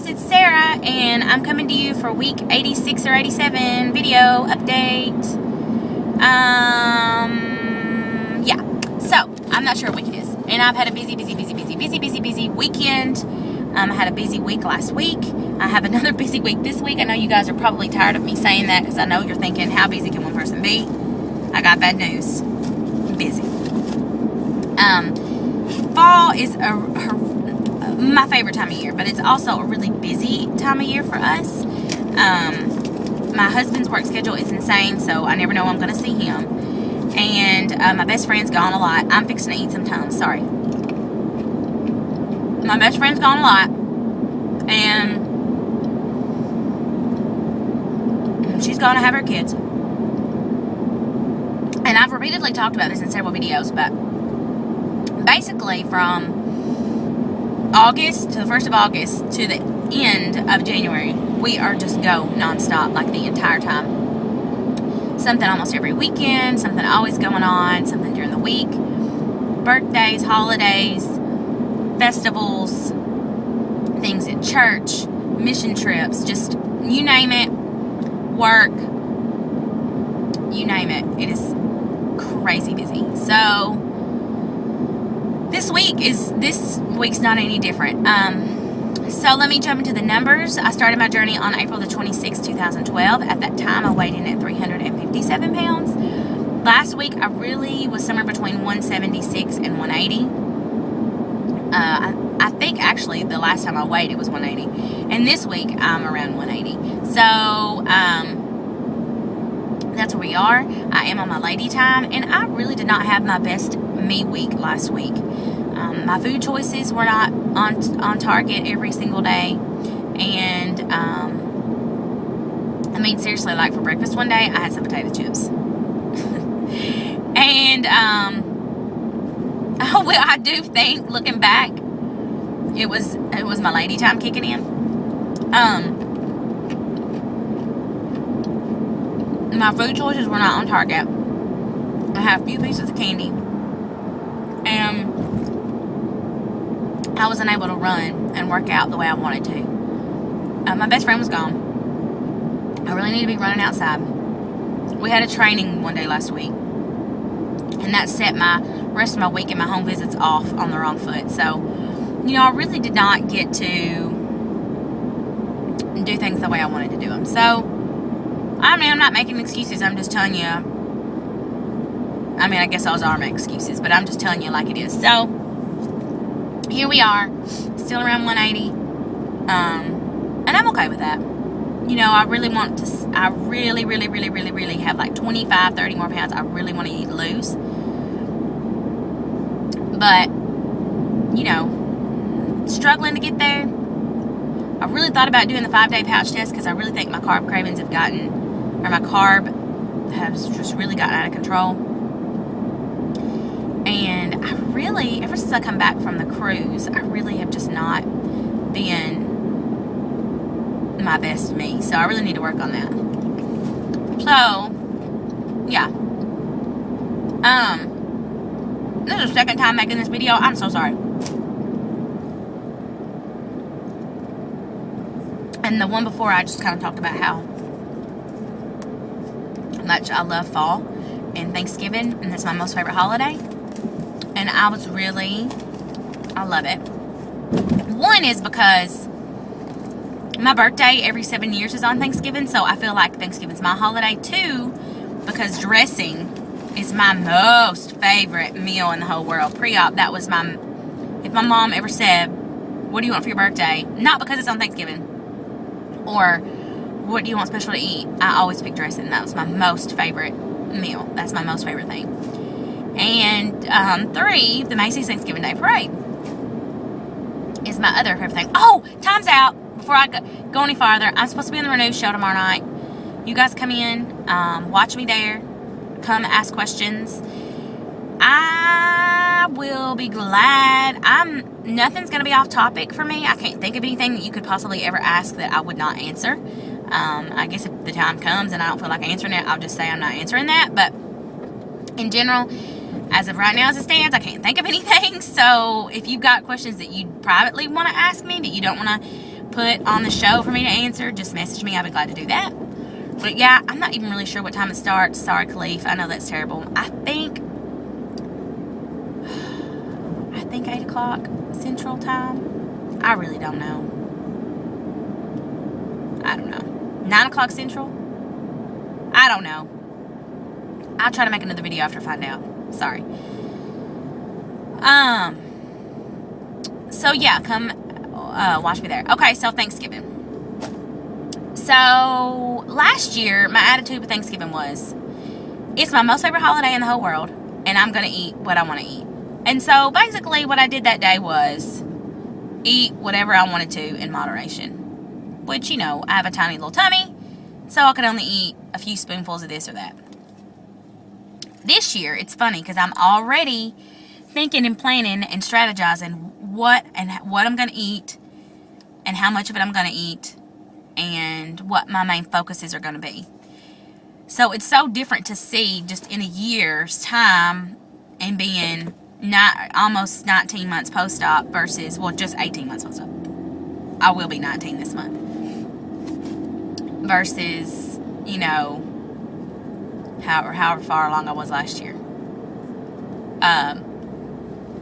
it's Sarah, and I'm coming to you for week 86 or 87 video update. Yeah, so I'm not sure what week it is, and I've had a busy weekend. I had a busy week last week. I have another busy week this week. I know you guys are probably tired of me saying that, because I know you're thinking, how busy can one person be? I got bad news. Busy. Fall is my favorite time of year, but it's also a really busy time of year for us. My husband's work schedule is insane, so I never know I'm going to see him. And my best friend's gone a lot. I'm fixing to eat sometimes, sorry. My best friend's gone a lot, and she's going to have her kids. And I've repeatedly talked about this in several videos, but basically from August to the 1st of August to the end of January, we are just go nonstop, like the entire time. Something almost every weekend, something always going on, something during the week, birthdays, holidays, festivals, things at church, mission trips, just you name it, work, you name it. It is crazy busy. So this week's not any different. So let me jump into the numbers. I started my journey on April the 26th, 2012. At that time, I weighed in at 357 pounds. Last week, I really was somewhere between 176 and 180. I think actually the last time I weighed, it was 180. And this week, I'm around 180. So, that's where we are. I am on my lady time, and I really did not have my best me week last week. My food choices were not on target every single day, and I mean, seriously, like for breakfast one day, I had some potato chips. And well, I do think, looking back, it was my lady time kicking in. My food choices were not on target. I had a few pieces of candy, and I wasn't able to run and work out the way I wanted to. My best friend was gone. I really need to be running outside. We had a training one day last week, and that set my rest of my week and my home visits off on the wrong foot. So, you know, I really did not get to do things the way I wanted to do them. So, I mean, I'm not making excuses. I'm just telling you. I mean, I guess those are my excuses, but I'm just telling you like it is. So, here we are, still around 180, and I'm okay with that. You know, I really have like 25, 30 more pounds I really want to lose. But, you know, struggling to get there. I really thought about doing the 5-day pouch test, because I really think my carb cravings have my carb has just really gotten out of control. And I really, ever since I come back from the cruise, I really have just not been my best me. So I really need to work on that. So, yeah. This is the second time making this video. I'm so sorry. And the one before, I just kind of talked about how much I love fall and Thanksgiving, and that's my most favorite holiday. And I love it. One is because my birthday every 7 years is on Thanksgiving, so I feel like Thanksgiving's my holiday. Two, because dressing is my most favorite meal in the whole world. Pre-op, that was if my mom ever said, what do you want for your birthday? Not because it's on Thanksgiving, or what do you want special to eat? I always pick dressing. That was my most favorite meal. That's my most favorite thing. And 3, the Macy's Thanksgiving Day Parade is my other favorite thing. Oh, time's out. Before I go any farther, I'm supposed to be on the Renew show tomorrow night. You guys come in, watch me there, come ask questions. I will be glad. Nothing's going to be off topic for me. I can't think of anything that you could possibly ever ask that I would not answer. I guess if the time comes and I don't feel like answering it, I'll just say I'm not answering that. But in general, as of right now as it stands, I can't think of anything. So if you've got questions that you privately want to ask me that you don't want to put on the show for me to answer, just message me. I'll be glad to do that. But yeah, I'm not even really sure what time it starts. Sorry, Khalif. I know that's terrible. I think 8 o'clock Central Time. I really don't know. I don't know. 9 o'clock Central? I don't know. I'll try to make another video after I find out. Sorry. So yeah, come watch me there. Okay, so Thanksgiving. So last year, my attitude with Thanksgiving was, it's my most favorite holiday in the whole world, and I'm going to eat what I want to eat. And so basically what I did that day was eat whatever I wanted to in moderation. Which, you know, I have a tiny little tummy, so I could only eat a few spoonfuls of this or that. This year, it's funny because I'm already thinking and planning and strategizing what I'm going to eat and how much of it I'm going to eat and what my main focuses are going to be. So it's so different to see just in a year's time and being almost 19 months post-op versus, well, just 18 months post-op. I will be 19 this month. Versus, you know, however far along I was last year.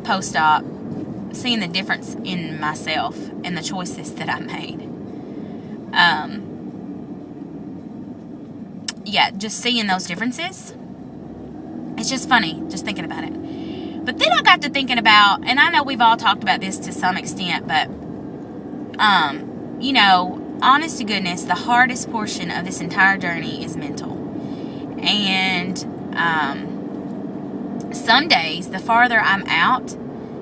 Post-op, seeing the difference in myself and the choices that I made. Yeah, just seeing those differences. It's just funny, just thinking about it. But then I got to thinking about, and I know we've all talked about this to some extent, but, you know, honest to goodness, the hardest portion of this entire journey is mental. And some days, the farther I'm out,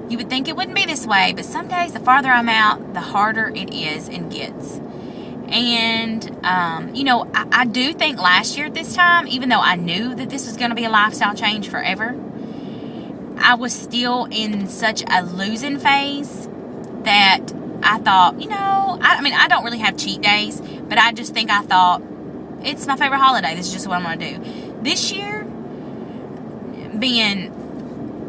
you would think it wouldn't be this way, but some days, the farther I'm out, the harder it is and gets. And, you know, I do think last year at this time, even though I knew that this was going to be a lifestyle change forever, I was still in such a losing phase that I thought, you know, I mean, I don't really have cheat days, but I thought, it's my favorite holiday. This is just what I'm going to do. This year, being,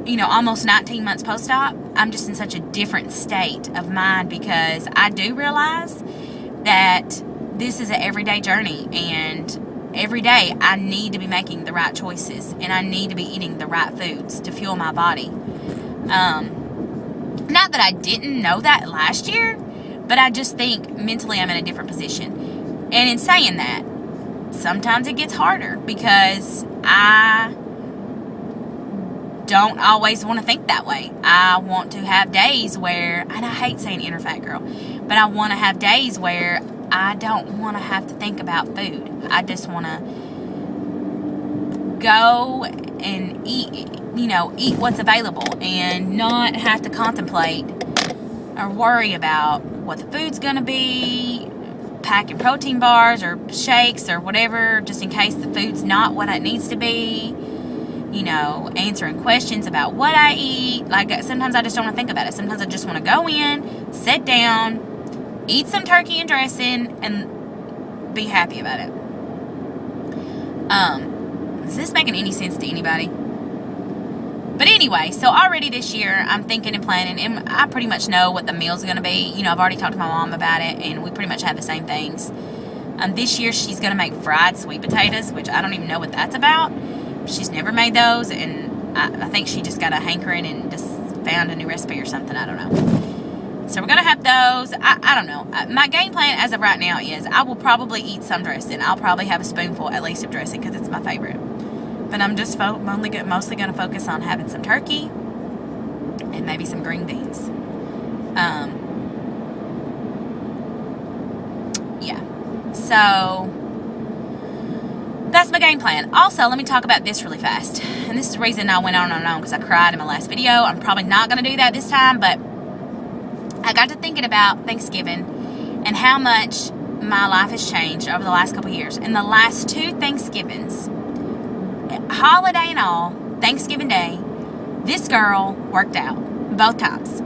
you know, almost 19 months post-op, I'm just in such a different state of mind because I do realize that this is an everyday journey, and every day I need to be making the right choices, and I need to be eating the right foods to fuel my body. Not that I didn't know that last year, but I just think mentally I'm in a different position. And in saying that, sometimes it gets harder because I don't always want to think that way. I want to have days where, and I hate saying inner fat girl, but I want to have days where I don't want to have to think about food. I just want to go and eat, you know, eat what's available and not have to contemplate or worry about what the food's going to be, packing protein bars or shakes or whatever, just in case the food's not what it needs to be. You know, answering questions about what I eat. Like, sometimes I just don't want to think about it. Sometimes I just want to go in, sit down, eat some turkey and dressing, and be happy about it. Is this making any sense to anybody? But anyway, so already this year, I'm thinking and planning, and I pretty much know what the meals are going to be. You know, I've already talked to my mom about it, and we pretty much have the same things. This year, she's going to make fried sweet potatoes, which I don't even know what that's about. She's never made those, and I think she just got a hankering and just found a new recipe or something. I don't know. So we're going to have those. I don't know. My game plan as of right now is I will probably eat some dressing. I'll probably have a spoonful at least of dressing because it's my favorite. But I'm just mostly going to focus on having some turkey and maybe some green beans. Yeah. So that's my game plan. Also, let me talk about this really fast. And this is the reason I went on and on because I cried in my last video. I'm probably not going to do that this time, but I got to thinking about Thanksgiving and how much my life has changed over the last couple of years. In the last 2 Thanksgivings, holiday and all, Thanksgiving Day, this girl worked out both times.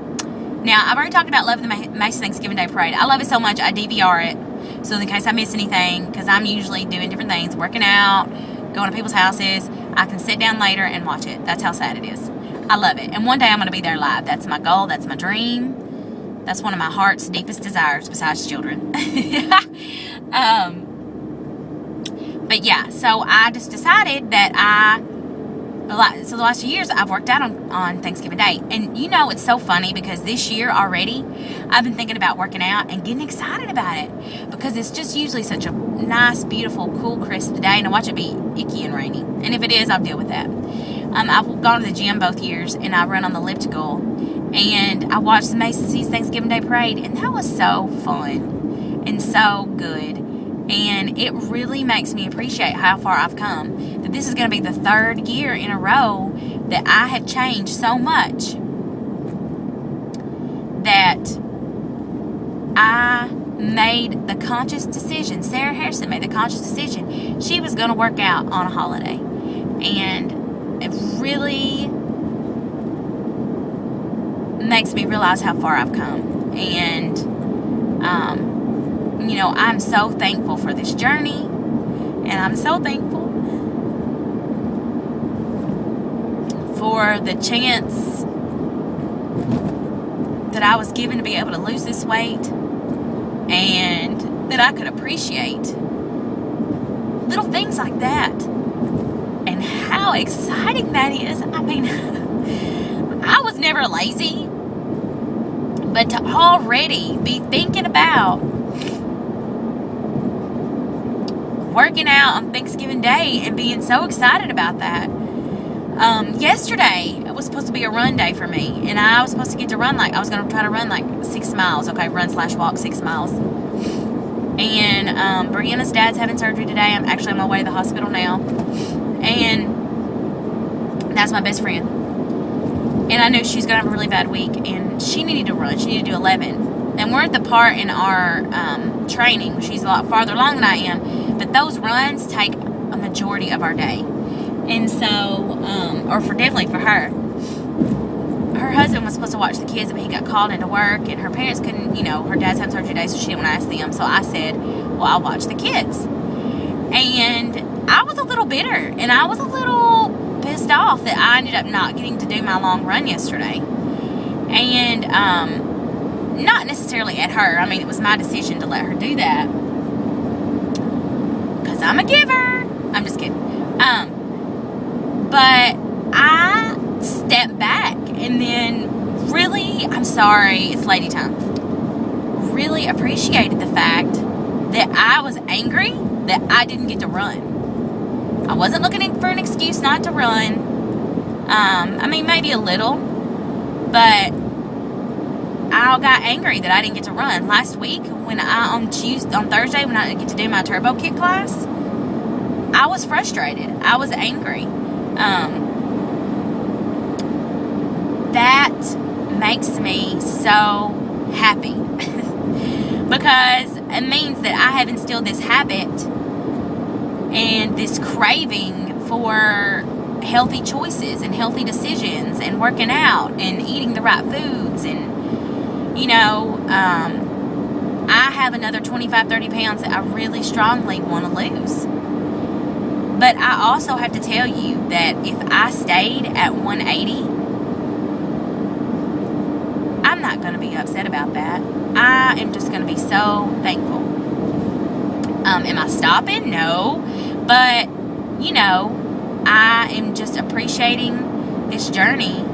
Now, I've already talked about loving the Macy's Thanksgiving Day Parade. I love it so much, I DVR it. So in case I miss anything, because I'm usually doing different things, working out, going to people's houses, I can sit down later and watch it. That's how sad it is. I love it. And one day I'm going to be there live. That's my goal. That's my dream. That's one of my heart's deepest desires besides children. But yeah, so I just decided that the last 2 years I've worked out on Thanksgiving Day. And you know, it's so funny because this year already I've been thinking about working out and getting excited about it, because it's just usually such a nice, beautiful, cool, crisp day, and I watch it be icky and rainy. And if it is, I'll deal with that. I've gone to the gym both years, and I run on the elliptical, and I watched the Macy's Thanksgiving Day Parade, and that was so fun and so good. And it really makes me appreciate how far I've come. That this is going to be the 3rd year in a row that I have changed so much that I made the conscious decision. Sarlharrison made the conscious decision. She was going to work out on a holiday. And it really makes me realize how far I've come. And, you know, I'm so thankful for this journey, and I'm so thankful for the chance that I was given to be able to lose this weight, and that I could appreciate little things like that, and how exciting that is. I mean, I was never lazy, but to already be thinking about working out on Thanksgiving Day and being so excited about that. Yesterday it was supposed to be a run day for me, and I was supposed to get to run I was going to try to run 6 miles. Okay, run/walk 6 miles. And Brianna's dad's having surgery today. I'm actually on my way to the hospital now, and that's my best friend. And I knew she was going to have a really bad week, and she needed to run. She needed to do 11. And we're at the part in our training. She's a lot farther along than I am. But those runs take a majority of our day. And so, definitely for her. Her husband was supposed to watch the kids, but he got called into work. And her parents couldn't, you know, her dad's had surgery today, so she didn't want to ask them. So I said, well, I'll watch the kids. And I was a little bitter. And I was a little pissed off that I ended up not getting to do my long run yesterday. And, not necessarily at her. I mean, it was my decision to let her do that, because I'm a giver. I'm just kidding. But I stepped back and then really, I'm sorry, it's lady time, really appreciated the fact that I was angry that I didn't get to run. I wasn't looking for an excuse not to run. I mean, maybe a little, but I got angry that I didn't get to run. Last week, on Thursday, when I didn't get to do my turbo kick class, I was frustrated. I was angry. That makes me so happy because it means that I have instilled this habit and this craving for healthy choices and healthy decisions and working out and eating the right foods. And, you know, I have another 25-30 pounds that I really strongly want to lose. But I also have to tell you that if I stayed at 180, I'm not going to be upset about that. I am just going to be so thankful. Am I stopping? No. But, you know, I am just appreciating this journey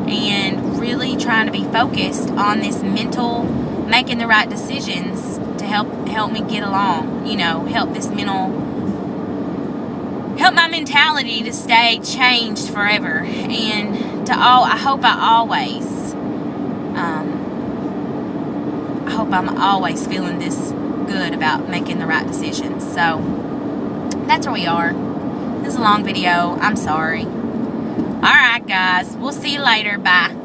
and really trying to be focused on this mental, making the right decisions to help me get along, you know, help my mentality to stay changed forever. And I hope I'm always feeling this good about making the right decisions. So that's where we are. This is a long video. I'm sorry. Alright guys, we'll see you later. Bye.